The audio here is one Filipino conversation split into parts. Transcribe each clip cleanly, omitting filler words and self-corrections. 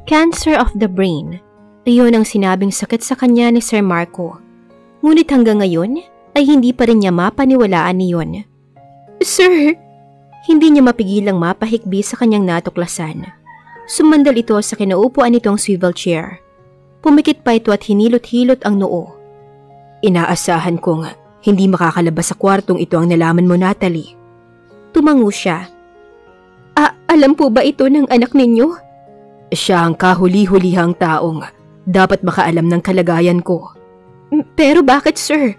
Cancer of the brain. Iyon ang sinabing sakit sa kanya ni Sir Marco. Ngunit hanggang ngayon ay hindi pa rin niya mapaniwalaan niyon. Sir! Hindi niya mapigilang mapahikbi sa kanyang natuklasan. Sumandal ito sa kinaupuan nitong swivel chair. Pumikit pa ito at hinilot-hilot ang noo. Inaasahan kong hindi makakalabas sa kwartong ito ang nalaman mo, Natalie. Tumango siya. Alam po ba ito ng anak ninyo? Siya ang kahuli-hulihang taong dapat makaalam ng kalagayan ko. Pero bakit, sir?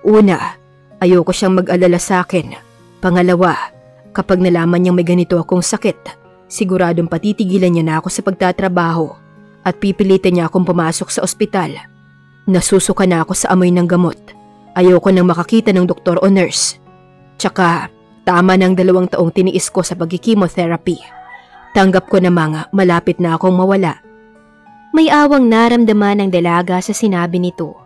Una, ayoko siyang mag-alala sa akin. Pangalawa, kapag nalaman niyang may ganito akong sakit, siguradong patitigilan niya na ako sa pagtatrabaho at pipilitin niya akong pumasok sa ospital. Nasusuka na ako sa amoy ng gamot. Ayoko nang makakita ng doktor o nurse. Tsaka, tama ng 2 taong tiniis ko sa pag-chemotherapy. Tanggap ko namang malapit na akong mawala. May awang naramdaman ng dalaga sa sinabi nito.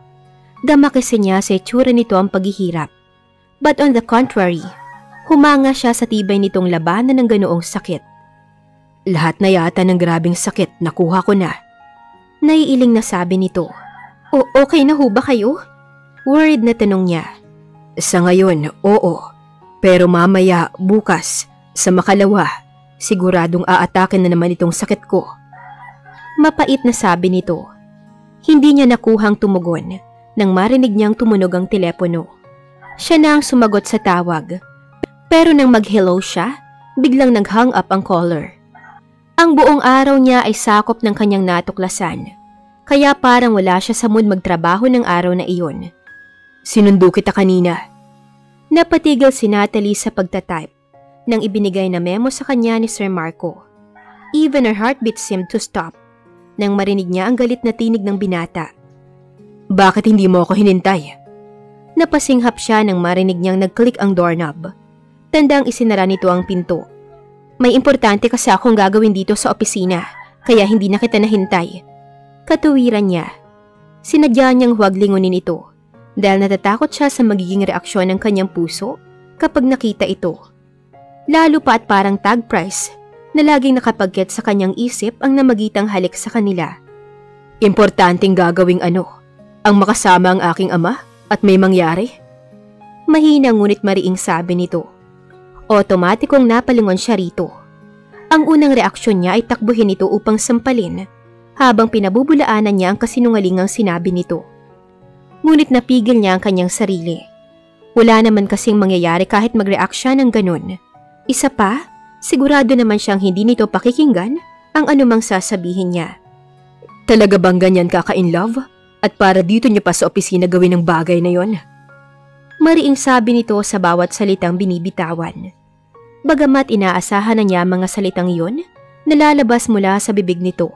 Dama kasi niya sa itsura nito ang paghihirap. But on the contrary, humanga siya sa tibay nitong labanan ng ganoong sakit. Lahat na yata ng grabing sakit nakuha ko na. Naiiling na sabi nito. Okay na ho ba kayo? Worried na tanong niya. Sa ngayon, oo. Pero mamaya, bukas, sa makalawa, siguradong aatakin na naman itong sakit ko. Mapait na sabi nito. Hindi niya nakuhang tumugon nang marinig niyang tumunog ang telepono. Siya na ang sumagot sa tawag. Pero nang mag-hello siya, biglang nag-hang up ang caller. Ang buong araw niya ay sakop ng kanyang natuklasan. Kaya parang wala siya sa mood magtrabaho ng araw na iyon. Sinundo kita kanina. Napatigil si Natalie sa pagtatype nang ibinigay na memo sa kanya ni Sir Marco. Even her heartbeat seemed to stop nang marinig niya ang galit na tinig ng binata. Bakit hindi mo ako hinintay? Napasinghap siya nang marinig niyang nag-click ang doorknob. Tandang isinara nito ang pinto. May importante kasi akong gagawin dito sa opisina, kaya hindi na kita nahintay. Katuwiran niya. Sinadya niyang huwag lingunin ito dahil natatakot siya sa magiging reaksyon ng kanyang puso kapag nakita ito. Lalo pa at parang tag price na laging nakapagket sa kanyang isip ang namagitang halik sa kanila. Importanteng gagawing ano? Ang makasama ang aking ama at may mangyari? Mahina ngunit mariing sabi nito. Otomatikong napalingon siya rito. Ang unang reaksyon niya ay takbuhin ito upang sampalin habang pinabubulaanan niya ang kasinungalingang sinabi nito. Ngunit napigil niya ang kanyang sarili. Wala naman kasing mangyayari kahit mag-react siya ng ganun. Isa pa, sigurado naman siyang hindi nito pakikinggan ang anumang sasabihin niya. Talaga bang ganyan ka ka-in love? At para dito niya pa sa opisina gawin ang bagay na yon? Mariing sabi nito sa bawat salitang binibitawan. Bagamat inaasahan na niya mga salitang iyon, nalalabas mula sa bibig nito.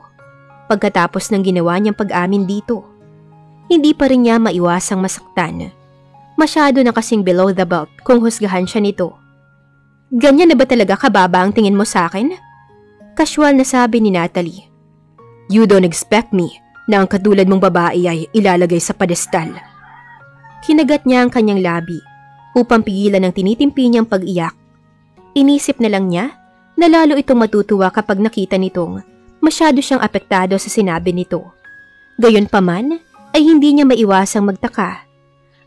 Pagkatapos ng ginawa niyang pag-amin dito, hindi pa rin niya maiwasang masaktan. Masyado na kasing below the belt kung husgahan siya nito. Ganyan na ba talaga kababa ang tingin mo sa akin? Casual na sabi ni Natalie. You don't expect me na ang katulad mong babae ay ilalagay sa pedestal. Kinagat niya ang kanyang labi upang pigilan ang tinitimpi niyang pag-iyak. Inisip na lang niya na lalo itong matutuwa kapag nakita nitong masyado siyang apektado sa sinabi nito. Gayunpaman ay hindi niya maiwasang magtaka.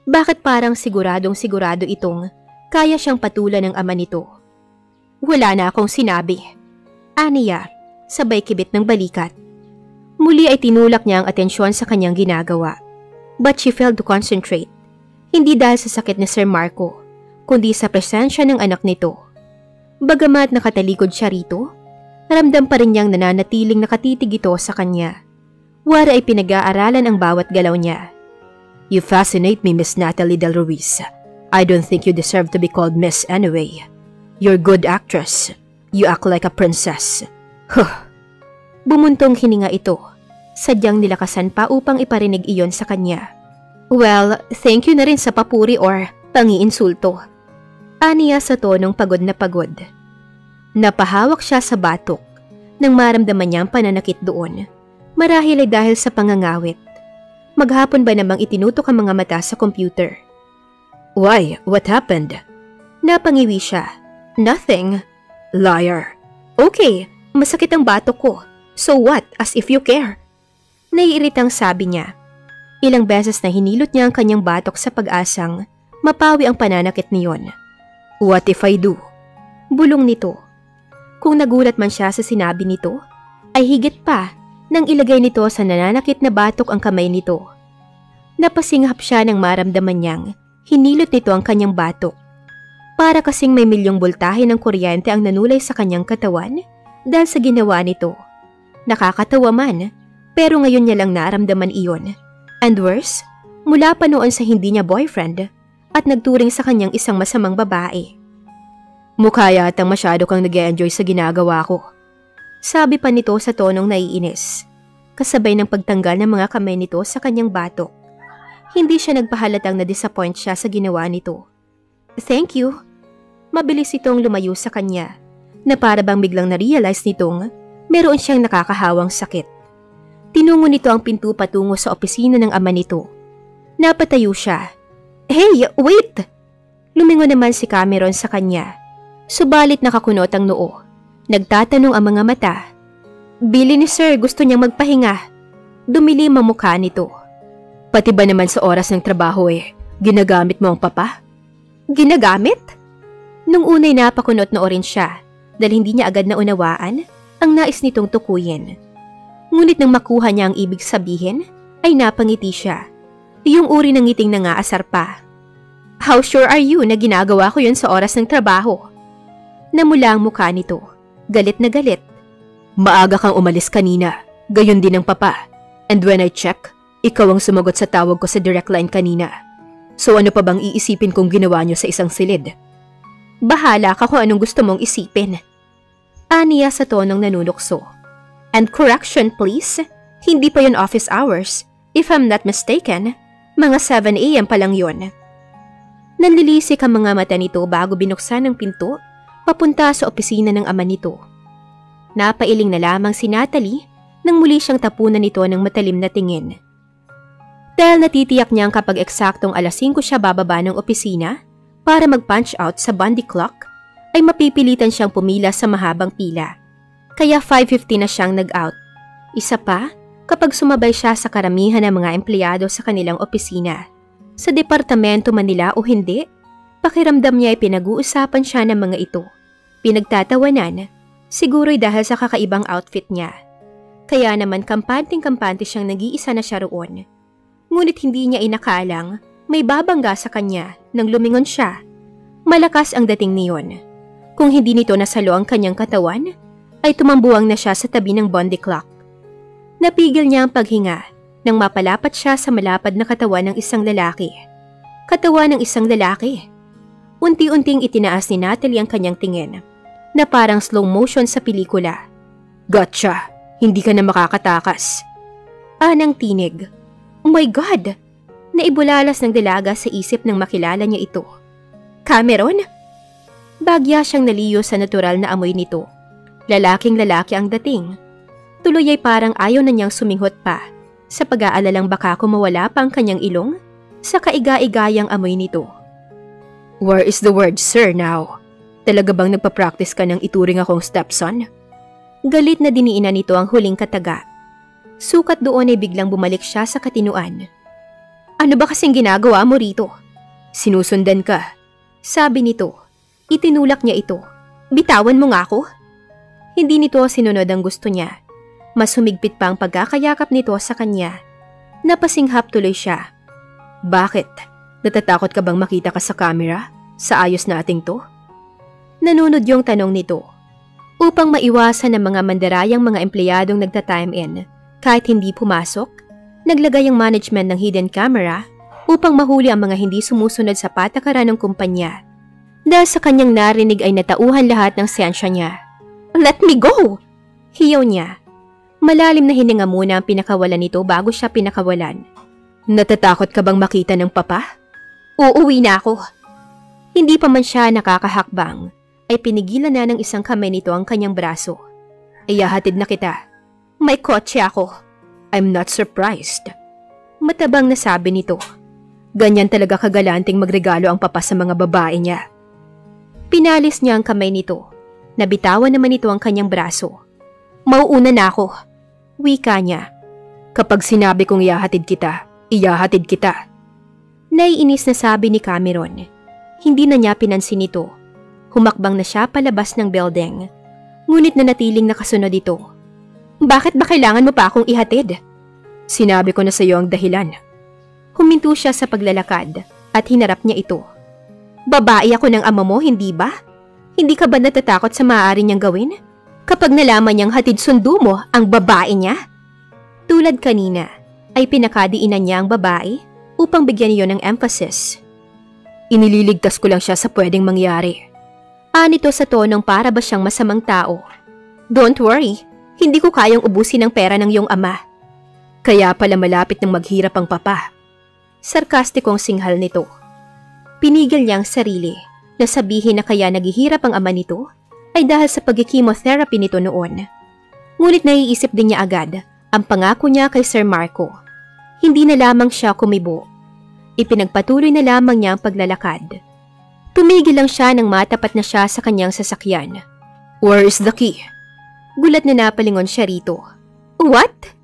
Bakit parang siguradong sigurado itong kaya siyang patulan ng ama nito? Wala na akong sinabi. Aniya, sabay kibit ng balikat. Muli ay tinulak niya ang atensyon sa kanyang ginagawa. But she failed to concentrate. Hindi dahil sa sakit ni Sir Marco, kundi sa presensya ng anak nito. Bagamat nakatalikod siya rito, ramdam pa rin niyang nananatiling nakatitig ito sa kanya. Wara ay pinag-aaralan ang bawat galaw niya. You fascinate me, Miss Natalie Del Ruiz. I don't think you deserve to be called Miss anyway. You're a good actress. You act like a princess. Huh. Bumuntong hininga ito. Sadyang nilakasan pa upang iparinig iyon sa kanya. Well, thank you na rin sa papuri or pangiinsulto. Aniya sa tonong pagod na pagod. Napahawak siya sa batok nang maramdaman niya ang pananakit doon. Marahil ay dahil sa pangangawit. Maghapon ba namang itinutok ang mga mata sa computer? Why? What happened? Napangiwi siya. Nothing. Liar. Okay, masakit ang batok ko. So what? As if you care. Naiiritang sabi niya. Ilang beses na hinilot niya ang kanyang batok sa pag-asang mapawi ang pananakit niyon. What if I do? Bulong nito. Kung nagulat man siya sa sinabi nito, ay higit pa nang ilagay nito sa nananakit na batok ang kamay nito. Napasinghap siya nang maramdaman niyang hinilot nito ang kanyang batok. Para kasing may milyong boltahe ng kuryente ang nanulay sa kanyang katawan dahil sa ginawa nito. Nakakatawa man, pero ngayon niya lang naramdaman iyon. And worse, mula pa noon sa hindi niya boyfriend at nagturing sa kanyang isang masamang babae. Mukha yatang masyado kang nag-e-enjoy sa ginagawa ko. Sabi pa nito sa tonong naiinis, kasabay ng pagtanggal ng mga kamay nito sa kanyang batok. Hindi siya nagpahalatang na-disappoint siya sa ginawa nito. Thank you. Mabilis itong lumayo sa kanya na para bang biglang na-realize nitong meron siyang nakakahawang sakit. Tinungo nito ang pinto patungo sa opisina ng ama nito. Napatayo siya. Hey, wait! Lumingon naman si Cameron sa kanya. Subalit nakakunot ang noo. Nagtatanong ang mga mata. Billy ni Sir gusto niyang magpahinga. Dumilim ang mukha nito. Pati ba naman sa oras ng trabaho ginagamit mo ang papa? Ginagamit? Nung unay napakunot na orin siya dahil hindi niya agad naunawaan ang nais nitong tukuyin. Ngunit nang makuha niya ang ibig sabihin, ay napangiti siya. Yung uri ng ngiting nangaasar pa. How sure are you na ginagawa ko yun sa oras ng trabaho? Namula ang mukha nito. Galit na galit. Maaga kang umalis kanina. Gayon din ang papa. And when I check, ikaw ang sumagot sa tawag ko sa direct line kanina. So ano pa bang iisipin kong ginawa niyo sa isang silid? Bahala ka kung anong gusto mong isipin. Aniya sa tonong nanunukso. And correction please, hindi pa yun office hours. If I'm not mistaken, mga 7 AM pa lang yun. Nanlilisik ang mga mata nito bago binuksan ang pinto papunta sa opisina ng ama nito. Napailing na lamang si Natalie nang muli siyang tapunan nito ng matalim na tingin. Dahil natitiyak niyang kapag eksaktong alas 5 siya bababa ng opisina para mag-punch out sa Bundy clock, ay mapipilitan siyang pumila sa mahabang pila. Kaya 5:50 na siyang nag-out. Isa pa, kapag sumabay siya sa karamihan ng mga empleyado sa kanilang opisina. Sa departamento man nila o hindi, pakiramdam niya ay pinag-uusapan siya ng mga ito. Pinagtatawanan, siguro'y dahil sa kakaibang outfit niya. Kaya naman kampanting-kampante siyang nag-iisa na siya roon. Ngunit hindi niya inakalang may babangga sa kanya nang lumingon siya. Malakas ang dating niyon. Kung hindi nito nasalo ang kanyang katawan, ay tumambuang na siya sa tabi ng Bundy clock. Napigil niya ang paghinga nang mapalapat siya sa malapad na katawan ng isang lalaki. Katawan ng isang lalaki. Unti-unting itinaas ni Natalie ang kanyang tingin na parang slow motion sa pelikula. Gotcha! Hindi ka na makakatakas. Anang tinig. Oh my God! Naibulalas ng dalaga sa isip nang makilala niya ito. Cameron? Bagya siyang naliyo sa natural na amoy nito. Lalaking lalaki ang dating. Tuloy ay parang ayaw na niyang suminghot pa sa pag-aalalang baka kumawala pa ang kanyang ilong sa kaiga-igayang amoy nito. Where is the word sir now? Talaga bang nagpa-practice ka ng ituring akong stepson? Galit na diniinan nito ang huling kataga. Sukat doon ay biglang bumalik siya sa katinuan. Ano ba kasing ginagawa mo rito? Sinusundan ka. Sabi nito. Itinulak niya ito. Bitawan mo nga ako. Hindi nito sinunod ang gusto niya. Mas humigpit pa ang pagkakayakap nito sa kanya. Napasinghap tuloy siya. Bakit? Natatakot ka bang makita ka sa camera? Sa ayos nating to? Nanunod yung tanong nito. Upang maiwasan ng mga mandarayang mga empleyadong nagta-time in, kahit hindi pumasok, naglagay ang management ng hidden camera upang mahuli ang mga hindi sumusunod sa patakaran ng kumpanya. Dahil sa kanyang narinig ay natauhan lahat ng siyensya niya. Let me go! Hiyaw niya. Malalim na hininga muna ang pinakawalan nito bago siya pinakawalan. Natatakot ka bang makita ng papa? Uuwi na ako. Hindi pa man siya nakakahakbang, ay pinigilan na ng isang kamay nito ang kanyang braso. Iyahatid na kita. May kotse ako. I'm not surprised. Matabang na sabi nito. Ganyan talaga kagalanting magregalo ang papa sa mga babae niya. Pinalis niya ang kamay nito. Nabitawan naman ito ang kanyang braso. Mauuna na ako. Wika niya. Kapag sinabi kong iyahatid kita. Naiinis na sabi ni Cameron. Hindi na niya pinansin ito. Humakbang na siya palabas ng building. Ngunit nanatiling nakasunod ito. Bakit ba kailangan mo pa akong ihatid? Sinabi ko na sa iyo ang dahilan. Huminto siya sa paglalakad at hinarap niya ito. Babae ako ng ama mo, hindi ba? Hindi ka ba natatakot sa maaari niyang gawin? Kapag nalaman niyang hatid sundo mo ang babae niya? Tulad kanina, ay pinakadiinan niya ang babae upang bigyan niyo ng emphasis. Inililigtas ko lang siya sa pwedeng mangyari. Anito sa tonong para ba siyang masamang tao. Don't worry, hindi ko kayang ubusin ang pera ng iyong ama. Kaya pala malapit ng maghirap ang papa. Sarkastikong singhal nito. Pinigil niya ang sarili na sabihin na kaya naghihirap ang ama nito ay dahil sa pag-chemotherapy nito noon. Ngunit naiisip din niya agad ang pangako niya kay Sir Marco. Hindi na lamang siya kumibo. Ipinagpatuloy na lamang niya ang paglalakad. Tumigil lang siya nang matapat na siya sa kanyang sasakyan. Where is the key? Gulat na napalingon siya rito. What?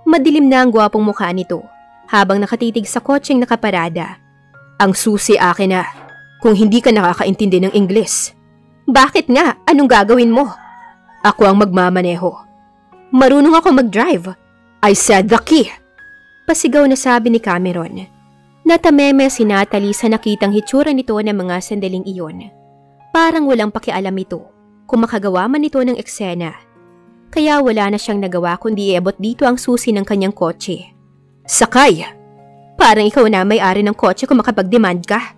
Madilim na ang gwapong mukha nito habang nakatitig sa kotseng nakaparada. Ang susi akin na, kung hindi ka nakakaintindi ng Ingles. Bakit nga? Anong gagawin mo? Ako ang magmamaneho. Marunong ako mag-drive. I said the key. Pasigaw na sabi ni Cameron. Natameme si Natalie sa nakitang hitsura nito ng mga sandaling iyon. Parang walang pakialam ito kung makagawa man ito ng eksena. Kaya wala na siyang nagawa kundi iabot dito ang susi ng kanyang kotse. Sakay! Parang ikaw na may-ari ng kotse kung makapag-demand ka.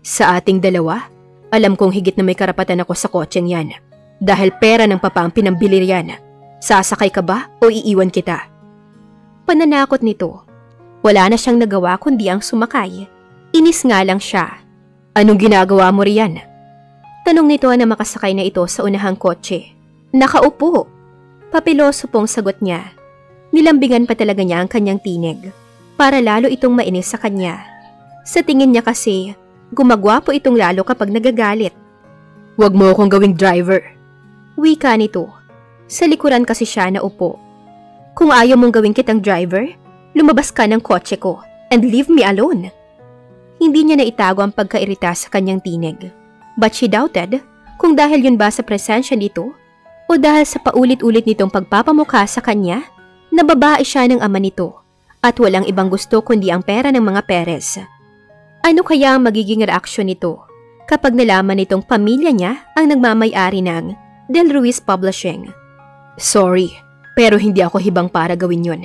Sa ating dalawa, alam kong higit na may karapatan ako sa kotseng yan. Dahil pera ng papa ang pinambili riyan. Sasakay ka ba o iiwan kita? Pananakot nito. Wala na siyang nagawa kundi ang sumakay. Inis nga lang siya. Anong ginagawa mo riyan? Tanong nito na makasakay na ito sa unahang kotse. Nakaupo. Papiloso pong sagot niya. Nilambingan pa talaga niya ang kanyang tinig para lalo itong mainis sa kanya. Sa tingin niya kasi, gumagwapo itong lalo kapag nagagalit. Huwag mo akong gawing driver. Wika nito. Sa likuran kasi siya na upo. Kung ayaw mong gawin kitang driver, lumabas ka ng kotse ko and leave me alone. Hindi niya naitago ang pagkairita sa kanyang tinig. But she doubted kung dahil yun ba sa presensya nito o dahil sa paulit-ulit nitong pagpapamukha sa kanya na babae siya ng ama nito at walang ibang gusto kundi ang pera ng mga Perez. Ano kaya ang magiging reaksyon nito kapag nalaman nitong pamilya niya ang nagmamay-ari ng Del Ruiz Publishing? Sorry, pero hindi ako hibang para gawin yun.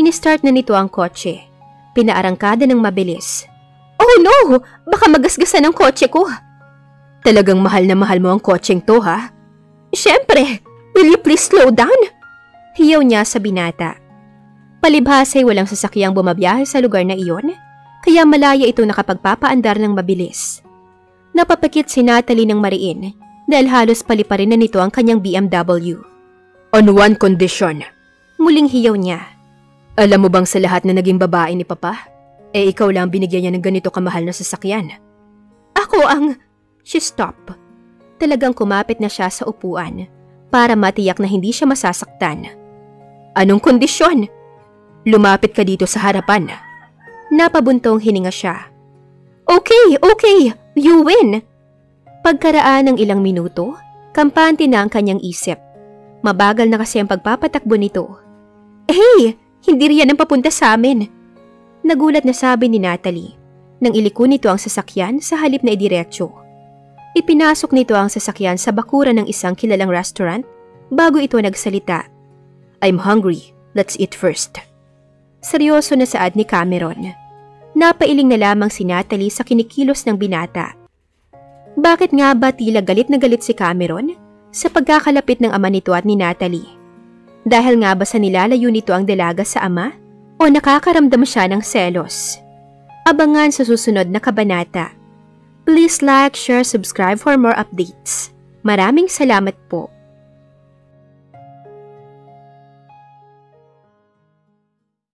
Inistart na nito ang kotse. Pinaarangkada ng mabilis. Oh no! Baka magasgasan ang kotse ko! Talagang mahal na mahal mo ang kotseng to, ha? Siyempre! Will you please slow down? Hiyaw niya sa binata. Palibhas ay walang sasakyang bumabiyahe sa lugar na iyon, kaya malaya itong nakapagpapaandar ng mabilis. Napapakit si Natalie ng mariin dahil halos paliparin na nito ang kanyang BMW. On one condition. Muling hiyaw niya. Alam mo bang sa lahat na naging babae ni Papa, ikaw lang binigyan niya ng ganito kamahal na sasakyan? Ako ang... She stopped. Talagang kumapit na siya sa upuan para matiyak na hindi siya masasaktan. Anong kondisyon? Lumapit ka dito sa harapan. Napabuntong hininga siya. Okay, you win. Pagkaraan ng ilang minuto, kampante na ang kanyang isip. Mabagal na kasi ang pagpapatakbo nito. Hey, hindi riyan ang papunta sa amin. Nagulat na sabi ni Natalie nang iliko nito ang sasakyan sa halip na idiretso. Ipinasok nito ang sasakyan sa bakuran ng isang kilalang restaurant bago ito nagsalita. I'm hungry, let's eat first. Seryoso na saad ni Cameron. Napailing na lamang si Natalie sa kinikilos ng binata. Bakit nga ba tila galit na galit si Cameron sa pagkakalapit ng ama nito at ni Natalie? Dahil nga ba sa nilalayo nito ang dalaga sa ama o nakakaramdam siya ng selos? Abangan sa susunod na kabanata. Please like, share, subscribe for more updates. Maraming salamat po.